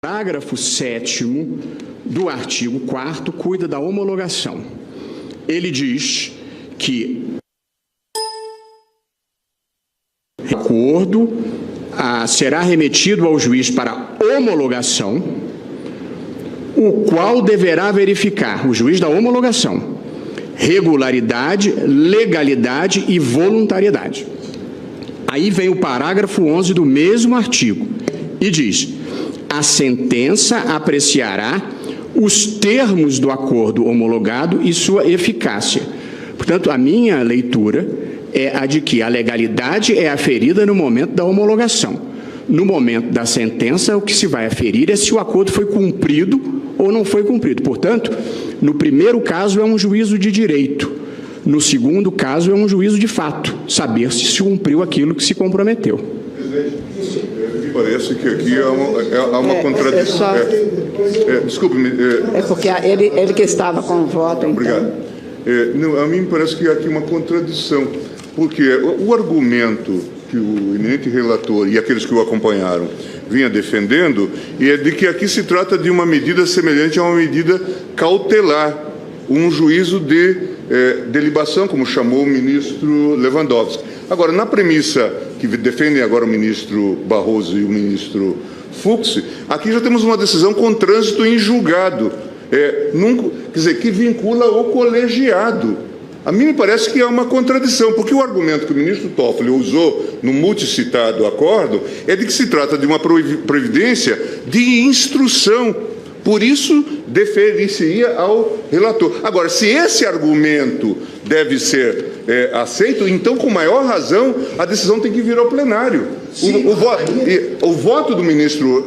Parágrafo 7º do artigo 4º cuida da homologação. Ele diz que o acordo será remetido ao juiz para homologação, o qual deverá verificar, o juiz da homologação, regularidade, legalidade e voluntariedade. Aí vem o parágrafo 11 do mesmo artigo e diz: a sentença apreciará os termos do acordo homologado e sua eficácia. Portanto, a minha leitura é a de que a legalidade é aferida no momento da homologação. No momento da sentença, o que se vai aferir é se o acordo foi cumprido ou não foi cumprido. Portanto, no primeiro caso é um juízo de direito, no segundo caso é um juízo de fato, saber se cumpriu aquilo que se comprometeu. Parece que aqui há uma contradição. Desculpe-me. É porque ele que estava com o voto. Obrigado. Então. A mim me parece que há aqui uma contradição, porque o argumento que o eminente relator e aqueles que o acompanharam vinha defendendo é de que aqui se trata de uma medida semelhante a uma medida cautelar, um juízo de delibação, como chamou o ministro Lewandowski. Agora, na premissa que defendem agora o ministro Barroso e o ministro Fux, aqui já temos uma decisão com trânsito em julgado, quer dizer, que vincula o colegiado. A mim me parece que há uma contradição, porque o argumento que o ministro Toffoli usou no multicitado acordo é de que se trata de uma previdência de instrução. Por isso, deferir-se-ia ao relator. Agora, se esse argumento deve ser aceito, então, com maior razão, a decisão tem que vir ao plenário. O voto do ministro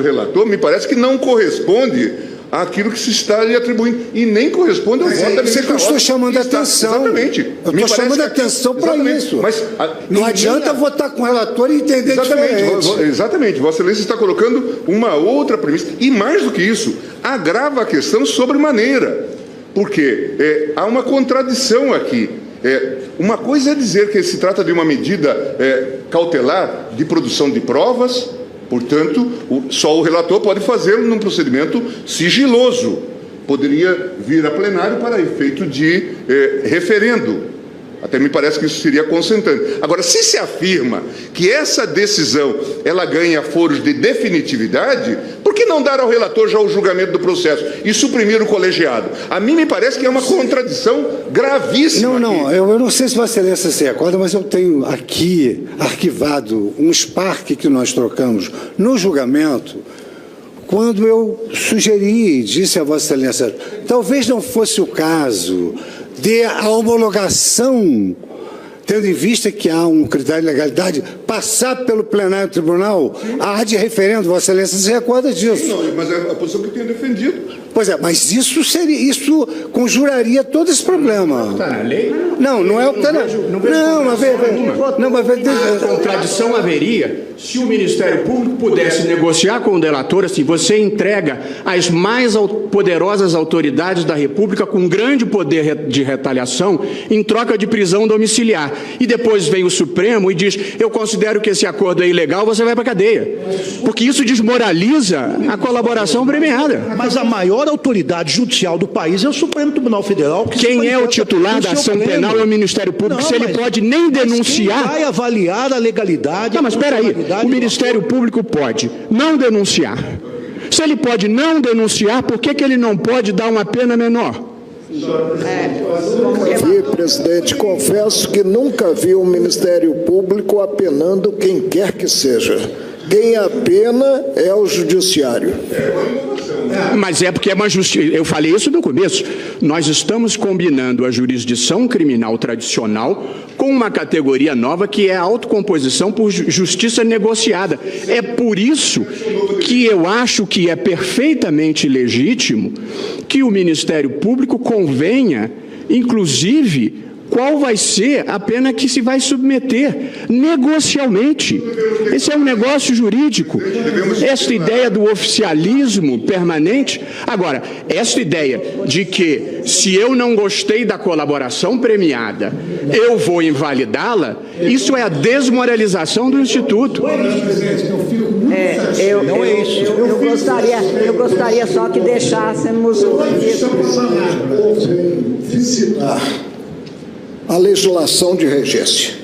relator me parece que não corresponde àquilo que se está lhe atribuindo, e nem corresponde ao voto da ministra. Eu estou chamando a atenção. Exatamente. Eu estou chamando a atenção para isso. Mas, não adianta votar com o relator e entender diferente. Exatamente. Vossa Excelência está colocando uma outra premissa. E mais do que isso, agrava a questão sobremaneira. Porque há uma contradição aqui. Uma coisa é dizer que se trata de uma medida cautelar de produção de provas, portanto, só o relator pode fazê-lo num procedimento sigiloso. Poderia vir a plenário para efeito de referendo. Até me parece que isso seria consentâneo. Agora, se afirma que essa decisão ela ganha foros de definitividade, por que não dar ao relator já o julgamento do processo e suprimir o colegiado? A mim me parece que é uma contradição gravíssima. Não, eu não sei se Vossa Excelência se recorda, mas eu tenho aqui arquivado um Spark que nós trocamos no julgamento, quando eu sugeri, disse a Vossa Excelência, talvez não fosse o caso de a homologação, tendo em vista que há um critério de legalidade, passar pelo plenário do tribunal, a de referendo, Vossa Excelência se recorda disso. Não, mas é a posição que eu tenho defendido. Pois é, mas isso conjuraria todo esse problema. Está na lei? Não é o que está na lei. Não, mas a contradição haveria se o Ministério Público pudesse negociar com o delator, assim, você entrega as mais poderosas autoridades da República com grande poder de retaliação em troca de prisão domiciliar. E depois vem o Supremo e diz, eu considero que esse acordo é ilegal, você vai para a cadeia. Porque isso desmoraliza a colaboração premiada. Mas a maior autoridade judicial do país é o Supremo Tribunal Federal. Quem é o titular da ação penal é o Ministério Público. Se ele pode nem denunciar... Quem vai avaliar a legalidade... Não, mas espera aí. O Ministério Público pode não denunciar. Se ele pode não denunciar, por que ele não pode dar uma pena menor? Presidente, confesso que nunca vi o Ministério Público apenando quem quer que seja. Quem apena é o Judiciário. Mas é porque é uma justiça. Eu falei isso no começo. Nós estamos combinando a jurisdição criminal tradicional com uma categoria nova que é a autocomposição por justiça negociada. É por isso que eu acho que é perfeitamente legítimo que o Ministério Público convenha, inclusive, qual vai ser a pena que se vai submeter negocialmente. Esse é um negócio jurídico. Essa ideia do oficialismo permanente. Agora, essa ideia de que se eu não gostei da colaboração premiada, eu vou invalidá-la, isso é a desmoralização do Instituto. Presidente, eu fico muito Não é isso. Eu gostaria só que deixássemos o a legislação de regência.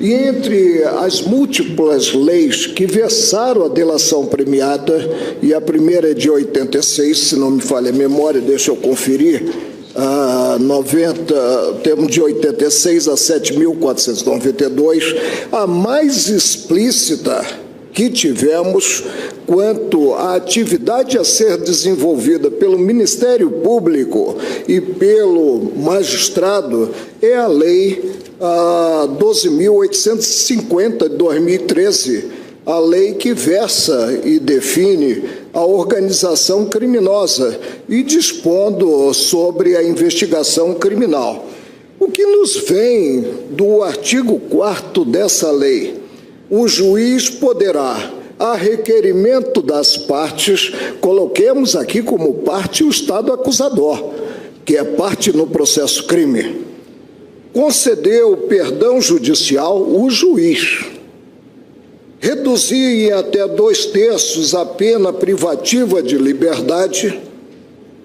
E entre as múltiplas leis que versaram a delação premiada, e a primeira é de 86, se não me falha a memória, deixa eu conferir, temos de 86 a 7.492, a mais explícita que tivemos quanto à atividade a ser desenvolvida pelo Ministério Público e pelo magistrado é a Lei 12.850 de 2013, a lei que versa e define a organização criminosa e dispondo sobre a investigação criminal. O que nos vem do artigo 4º dessa lei? O juiz poderá, a requerimento das partes, coloquemos aqui como parte o Estado acusador, que é parte no processo crime, conceder o perdão judicial o juiz, reduzir em até 2/3 a pena privativa de liberdade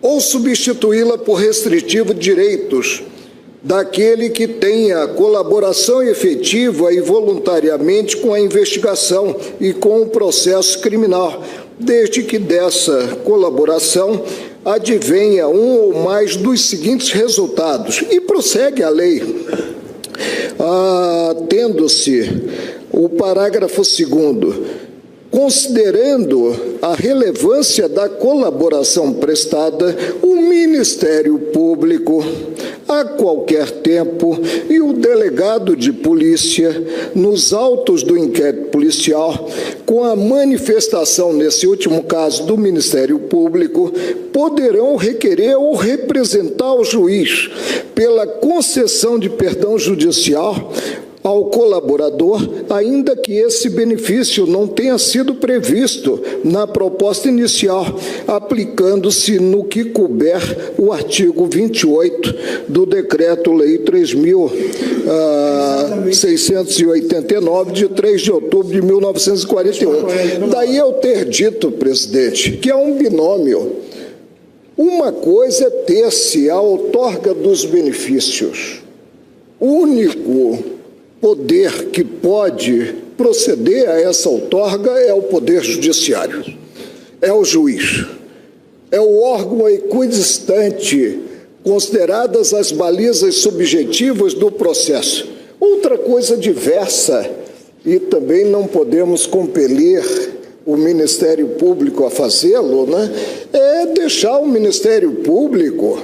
ou substituí-la por restritivo de direitos daquele que tenha colaboração efetiva e voluntariamente com a investigação e com o processo criminal, desde que dessa colaboração advenha um ou mais dos seguintes resultados. E prossegue a lei, tendo-se o parágrafo 2º, considerando a relevância da colaboração prestada, o Ministério Público, a qualquer tempo, e o delegado de polícia, nos autos do inquérito policial, com a manifestação, nesse último caso, do Ministério Público, poderão requerer ou representar o juiz pela concessão de perdão judicial ao colaborador, ainda que esse benefício não tenha sido previsto na proposta inicial, aplicando-se no que couber o artigo 28 do Decreto-Lei 3.689, de 3 de outubro de 1941. Daí eu ter dito, presidente, que é um binômio. Uma coisa é ter-se a outorga dos benefícios. O único poder que pode proceder a essa outorga é o Poder Judiciário, é o juiz, é o órgão equidistante, consideradas as balizas subjetivas do processo. Outra coisa diversa, e também não podemos compelir o Ministério Público a fazê-lo, né, é deixar o Ministério Público,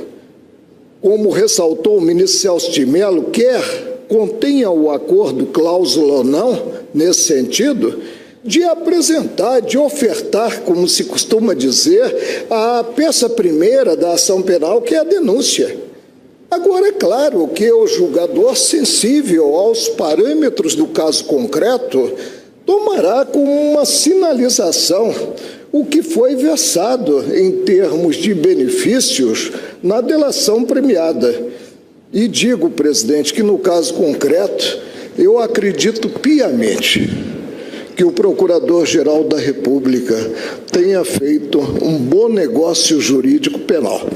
como ressaltou o ministro Celso de Mello, quer contenha o acordo cláusula ou não, nesse sentido, de apresentar, de ofertar, como se costuma dizer, a peça primeira da ação penal, que é a denúncia. Agora, é claro que o julgador, sensível aos parâmetros do caso concreto, tomará como uma sinalização o que foi versado em termos de benefícios na delação premiada. E digo, presidente, que no caso concreto, eu acredito piamente que o Procurador-Geral da República tenha feito um bom negócio jurídico penal.